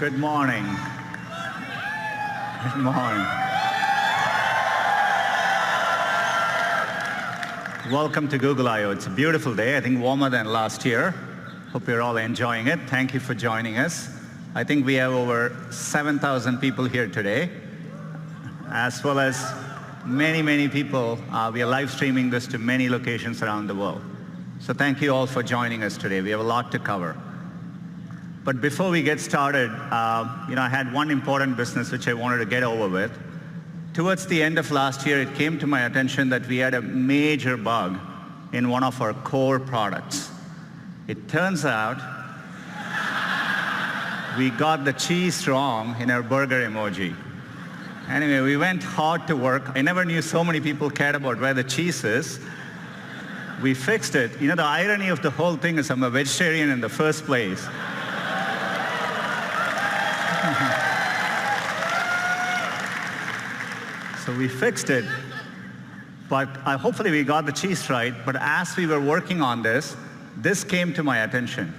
Good morning. Good morning. Welcome to Google I/O. It's a beautiful day, I think warmer than last year. Hope you're all enjoying it. Thank you for joining us. I think we have over 7,000 people here today, as well as many people. We are live streaming this to many locations around the world. So thank you all for joining us today. We have a lot to cover. But before we get started, I had one important business which I wanted to get over with. Towards the end of last year, it came to my attention that we had a major bug in one of our core products. It turns out we got the cheese wrong in our burger emoji. Anyway, we went hard to work. I never knew so many people cared about where the cheese is. We fixed it. The irony of the whole thing is I'm a vegetarian in the first place. So we fixed it, but hopefully we got the cheese right. But as we were working on this came to my attention.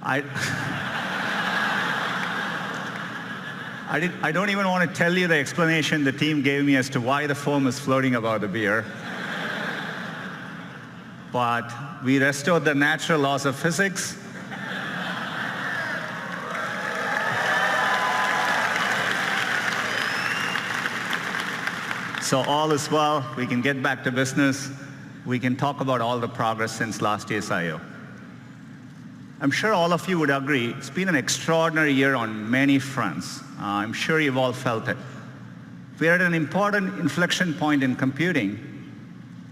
I don't even want to tell you the explanation the team gave me as to why the foam is floating above the beer. But we restored the natural laws of physics. So all is well. We can get back to business. We can talk about all the progress since last year's I/O. I'm sure all of you would agree, it's been an extraordinary year on many fronts. I'm sure you've all felt it. We're at an important inflection point in computing,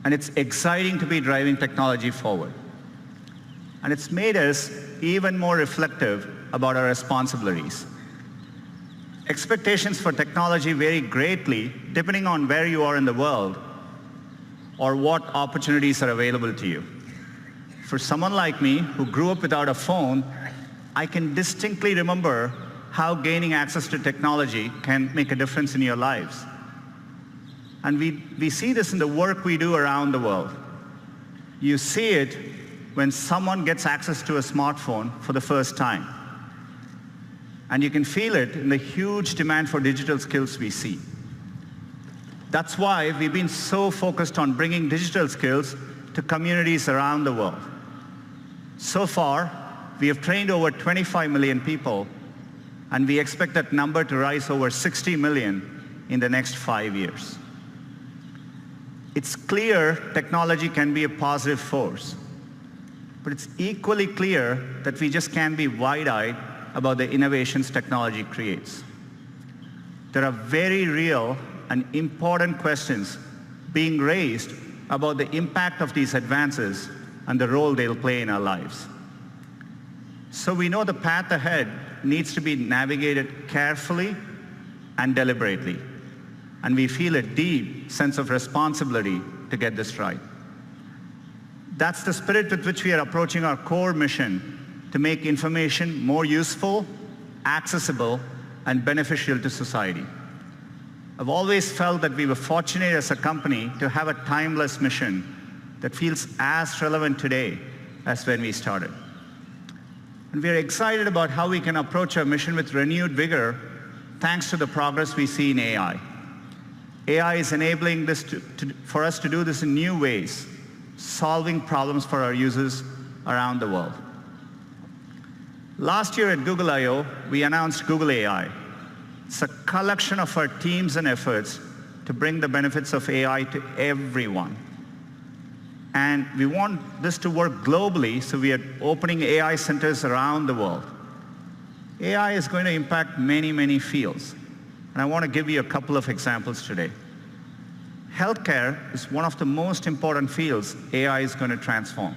and it's exciting to be driving technology forward. And it's made us even more reflective about our responsibilities. Expectations for technology vary greatly depending on where you are in the world or what opportunities are available to you. For someone like me who grew up without a phone, I can distinctly remember how gaining access to technology can make a difference in your lives. And we see this in the work we do around the world. You see it when someone gets access to a smartphone for the first time. And you can feel it in the huge demand for digital skills we see. That's why we've been so focused on bringing digital skills to communities around the world. So far, we have trained over 25 million people, and we expect that number to rise over 60 million in the next 5 years. It's clear technology can be a positive force, but it's equally clear that we just can't be wide-eyed about the innovations technology creates. There are very real and important questions being raised about the impact of these advances and the role they'll play in our lives. So we know the path ahead needs to be navigated carefully and deliberately, and we feel a deep sense of responsibility to get this right. That's the spirit with which we are approaching our core mission to make information more useful, accessible, and beneficial to society. I've always felt that we were fortunate as a company to have a timeless mission that feels as relevant today as when we started. And we are excited about how we can approach our mission with renewed vigor thanks to the progress we see in AI. AI is enabling this for us to do this in new ways, solving problems for our users around the world. Last year at Google I/O, we announced Google AI. It's a collection of our teams and efforts to bring the benefits of AI to everyone. And we want this to work globally, so we are opening AI centers around the world. AI is going to impact many fields, and I want to give you a couple of examples today. Healthcare is one of the most important fields AI is going to transform.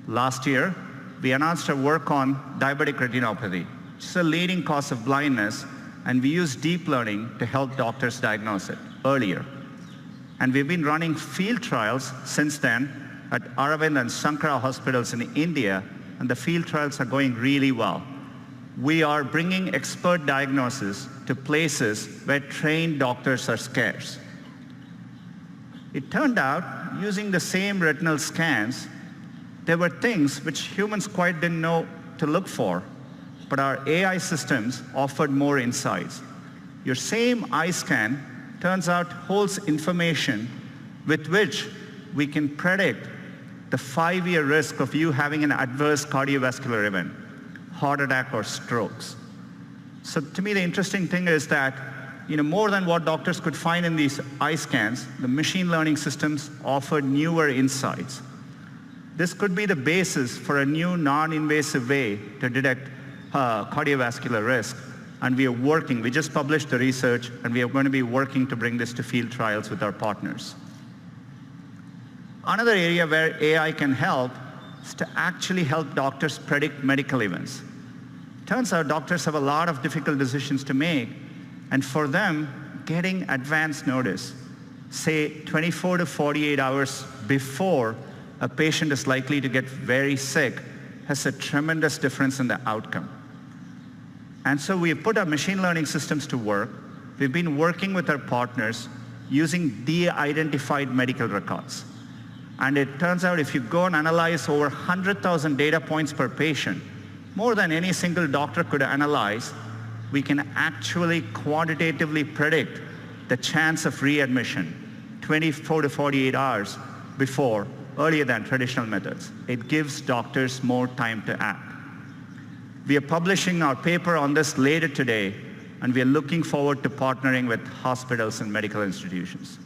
Last year, we announced our work on diabetic retinopathy, which is a leading cause of blindness, and we use deep learning to help doctors diagnose it earlier. And we've been running field trials since then at Aravind and Sankara hospitals in India, and the field trials are going really well. We are bringing expert diagnosis to places where trained doctors are scarce. It turned out, using the same retinal scans, there were things which humans quite didn't know to look for, but our AI systems offered more insights. Your same eye scan turns out holds information with which we can predict the 5-year risk of you having an adverse cardiovascular event, heart attack or strokes. So to me, the interesting thing is that more than what doctors could find in these eye scans, the machine learning systems offered newer insights. This could be the basis for a new non-invasive way to detect cardiovascular risk. And we just published the research, and we are going to be working to bring this to field trials with our partners. Another area where AI can help is to actually help doctors predict medical events. Turns out doctors have a lot of difficult decisions to make, and for them, getting advance notice, say 24 to 48 hours before a patient is likely to get very sick, has a tremendous difference in the outcome. And so we've put our machine learning systems to work. We've been working with our partners using de-identified medical records. And it turns out if you go and analyze over 100,000 data points per patient, more than any single doctor could analyze, we can actually quantitatively predict the chance of readmission 24 to 48 hours before, earlier than traditional methods. It gives doctors more time to act. We are publishing our paper on this later today, and we are looking forward to partnering with hospitals and medical institutions.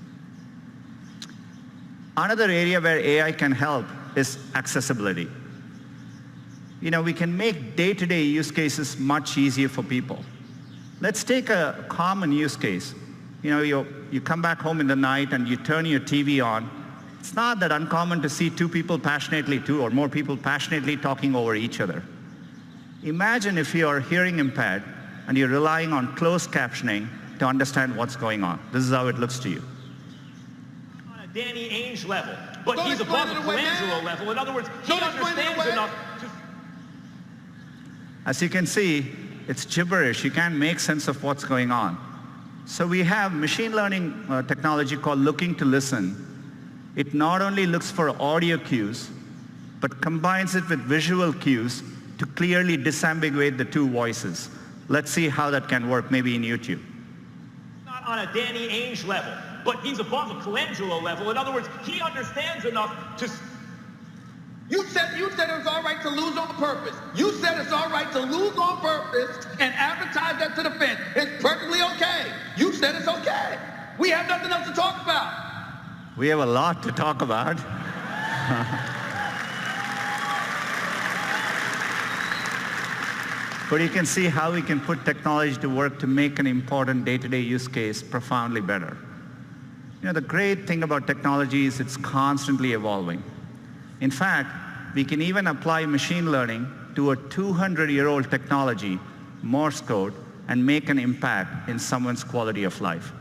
Another area where AI can help is accessibility. We can make day-to-day use cases much easier for people. Let's take a common use case. You come back home in the night and you turn your TV on. It's not that uncommon to see two or more people passionately talking over each other. Imagine if you are hearing impaired and you're relying on closed captioning to understand what's going on. This is how it looks to you. On a Danny Ainge level, but he's above a Colangelo level. In other words, he understands enough to... As you can see, it's gibberish. You can't make sense of what's going on. So we have machine learning technology called Looking to Listen. It not only looks for audio cues, but combines it with visual cues to clearly disambiguate the two voices. Let's see how that can work, maybe in YouTube. Not on a Danny Ainge level, but he's above a Colangelo level. In other words, he understands enough to... You said it was all right to lose on purpose. You said it's all right to lose on purpose and advertise that to the fans. It's perfectly okay. You said it's okay. We have nothing else to talk about. We have a lot to talk about. But you can see how we can put technology to work to make an important day-to-day use case profoundly better. The great thing about technology is it's constantly evolving. In fact, we can even apply machine learning to a 200-year-old technology, Morse code, and make an impact in someone's quality of life.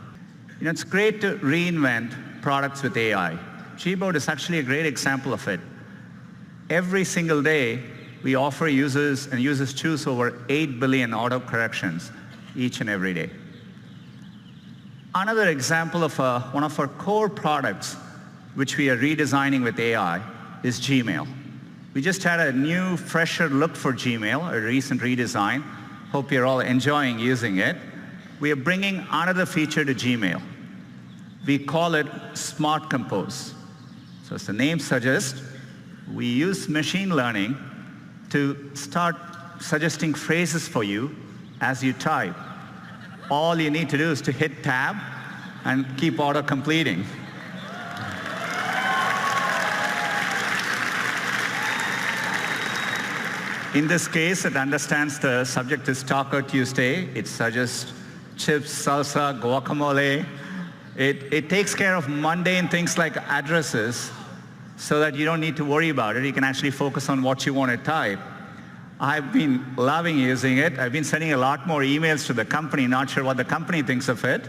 It's great to reinvent products with AI. Gboard is actually a great example of it. Every single day, we offer users, and users choose over 8 billion auto-corrections each and every day. Another example of one of our core products, which we are redesigning with AI, is Gmail. We just had a new, fresher look for Gmail, a recent redesign. Hope you're all enjoying using it. We are bringing another feature to Gmail. We call it Smart Compose. So as the name suggests, we use machine learning to start suggesting phrases for you as you type. All you need to do is to hit tab and keep auto-completing. In this case, it understands the subject is Taco Tuesday. It suggests chips, salsa, guacamole. It takes care of mundane things like addresses so that you don't need to worry about it. You can actually focus on what you want to type. I've been loving using it. I've been sending a lot more emails to the company, not sure what the company thinks of it.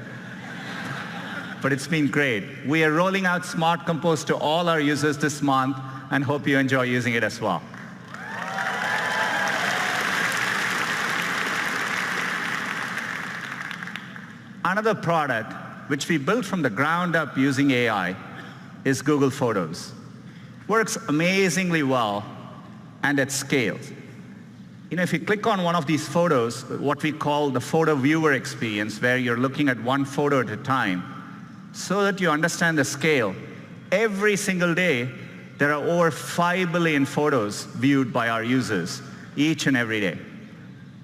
But it's been great. We are rolling out Smart Compose to all our users this month and hope you enjoy using it as well. Another product which we built from the ground up using AI is Google Photos. Works amazingly well and at scale. If you click on one of these photos, what we call the photo viewer experience, where you're looking at one photo at a time, so that you understand the scale, every single day, there are over 5 billion photos viewed by our users, each and every day.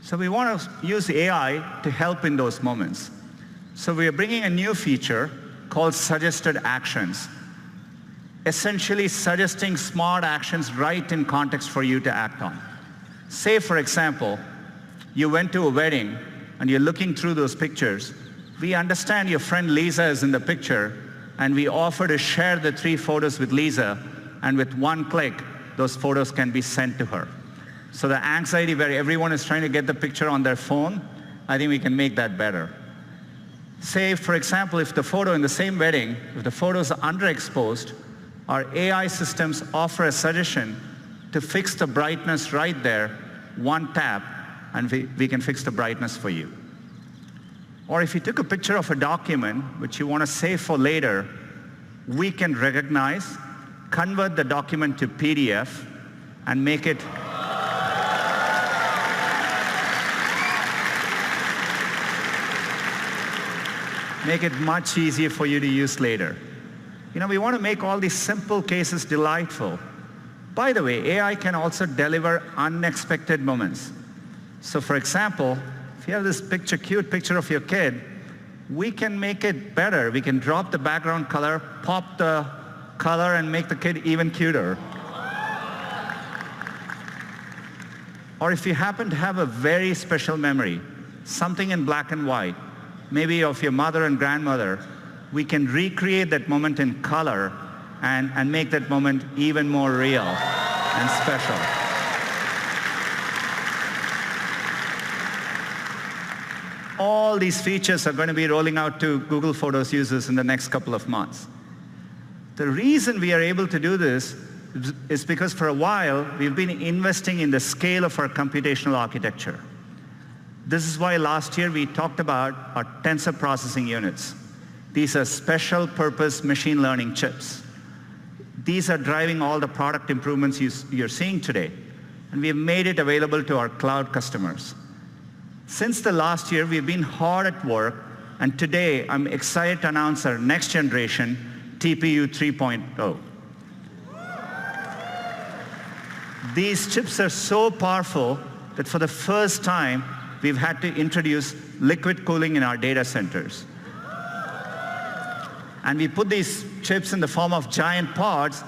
So we want to use AI to help in those moments. So we are bringing a new feature called suggested actions, essentially suggesting smart actions right in context for you to act on. Say, for example, you went to a wedding and you're looking through those pictures. We understand your friend Lisa is in the picture, and we offer to share the 3 photos with Lisa, and with one click, those photos can be sent to her. So the anxiety where everyone is trying to get the picture on their phone, I think we can make that better. Say, for example, if the photo in the same wedding, if the photos are underexposed, our AI systems offer a suggestion to fix the brightness right there, one tap, and we can fix the brightness for you. Or if you took a picture of a document which you want to save for later, we can recognize, convert the document to PDF, and make it much easier for you to use later. We want to make all these simple cases delightful. By the way, AI can also deliver unexpected moments. So for example, if you have this cute picture of your kid, we can make it better. We can drop the background color, pop the color, and make the kid even cuter. Or if you happen to have a very special memory, something in black and white, maybe of your mother and grandmother, we can recreate that moment in color and make that moment even more real and special. All these features are going to be rolling out to Google Photos users in the next couple of months. The reason we are able to do this is because for a while, we've been investing in the scale of our computational architecture. This is why last year we talked about our tensor processing units. These are special purpose machine learning chips. These are driving all the product improvements you're seeing today. And we have made it available to our cloud customers. Since the last year, we've been hard at work, and today I'm excited to announce our next generation TPU 3.0. These chips are so powerful that for the first time, we've had to introduce liquid cooling in our data centers. And we put these chips in the form of giant pods.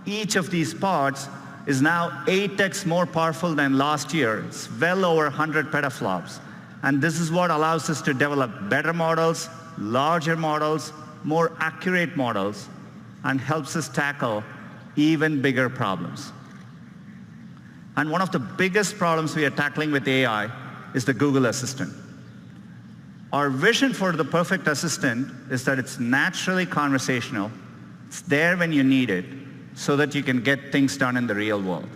Each of these pods is now 8x more powerful than last year. It's well over 100 petaflops. And this is what allows us to develop better models, larger models, more accurate models, and helps us tackle even bigger problems. And one of the biggest problems we are tackling with AI is the Google Assistant. Our vision for the perfect assistant is that it's naturally conversational, it's there when you need it, so that you can get things done in the real world.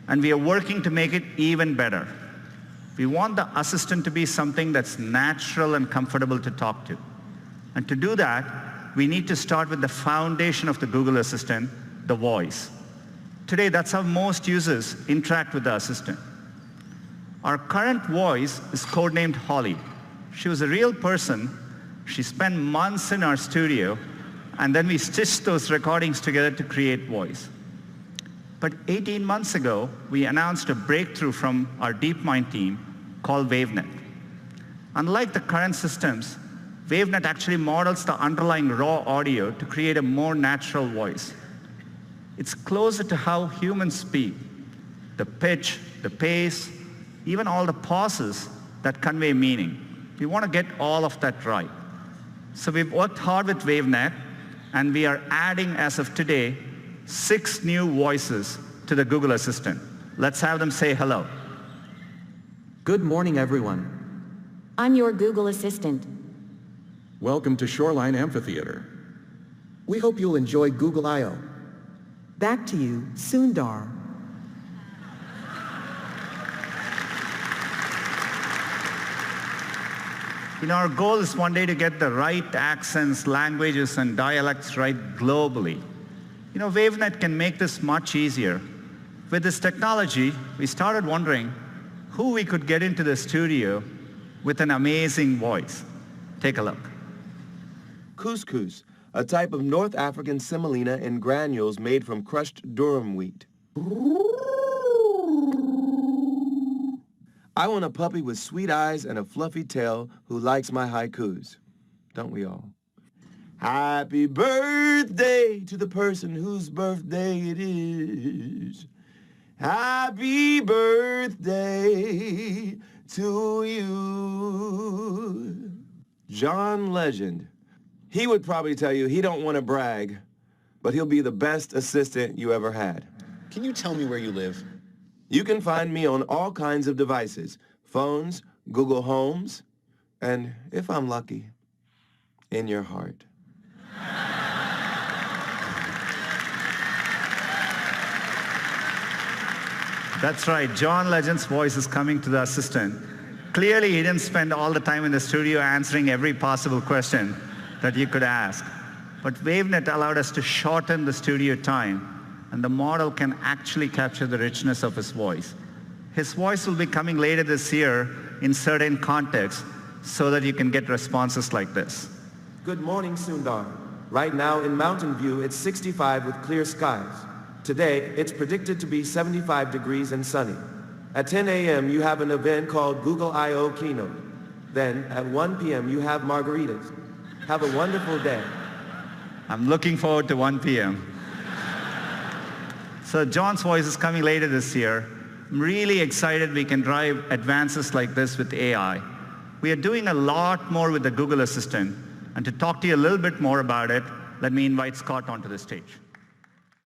And we are working to make it even better. We want the assistant to be something that's natural and comfortable to talk to. And to do that, we need to start with the foundation of the Google Assistant, the voice. Today, that's how most users interact with the assistant. Our current voice is codenamed Holly. She was a real person. She spent months in our studio, and then we stitched those recordings together to create voice. But 18 months ago, we announced a breakthrough from our DeepMind team called WaveNet. Unlike the current systems, WaveNet actually models the underlying raw audio to create a more natural voice. It's closer to how humans speak. The pitch, the pace, even all the pauses that convey meaning. We want to get all of that right. So we've worked hard with WaveNet, and we are adding, as of today, 6 new voices to the Google Assistant. Let's have them say hello. Good morning, everyone. I'm your Google Assistant. Welcome to Shoreline Amphitheater. We hope you'll enjoy Google I/O. Back to you, Sundar. Our goal is one day to get the right accents, languages, and dialects right globally. WaveNet can make this much easier. With this technology, we started wondering, who we could get into the studio with an amazing voice. Take a look. Couscous, a type of North African semolina in granules made from crushed durum wheat. I want a puppy with sweet eyes and a fluffy tail who likes my haikus. Don't we all? Happy birthday to the person whose birthday it is. Happy birthday to you. John Legend. He would probably tell you he don't want to brag, but he'll be the best assistant you ever had. Can you tell me where you live? You can find me on all kinds of devices, phones, Google Homes, and if I'm lucky, in your heart. That's right, John Legend's voice is coming to the assistant. Clearly, he didn't spend all the time in the studio answering every possible question that you could ask. But WaveNet allowed us to shorten the studio time, and the model can actually capture the richness of his voice. His voice will be coming later this year in certain contexts so that you can get responses like this. Good morning, Sundar. Right now in Mountain View, it's 65 with clear skies. Today, it's predicted to be 75 degrees and sunny. At 10 a.m., you have an event called Google I/O Keynote. Then, at 1 p.m., you have margaritas. Have a wonderful day. I'm looking forward to 1 p.m. So John's voice is coming later this year. I'm really excited we can drive advances like this with AI. We are doing a lot more with the Google Assistant. And to talk to you a little bit more about it, let me invite Scott onto the stage.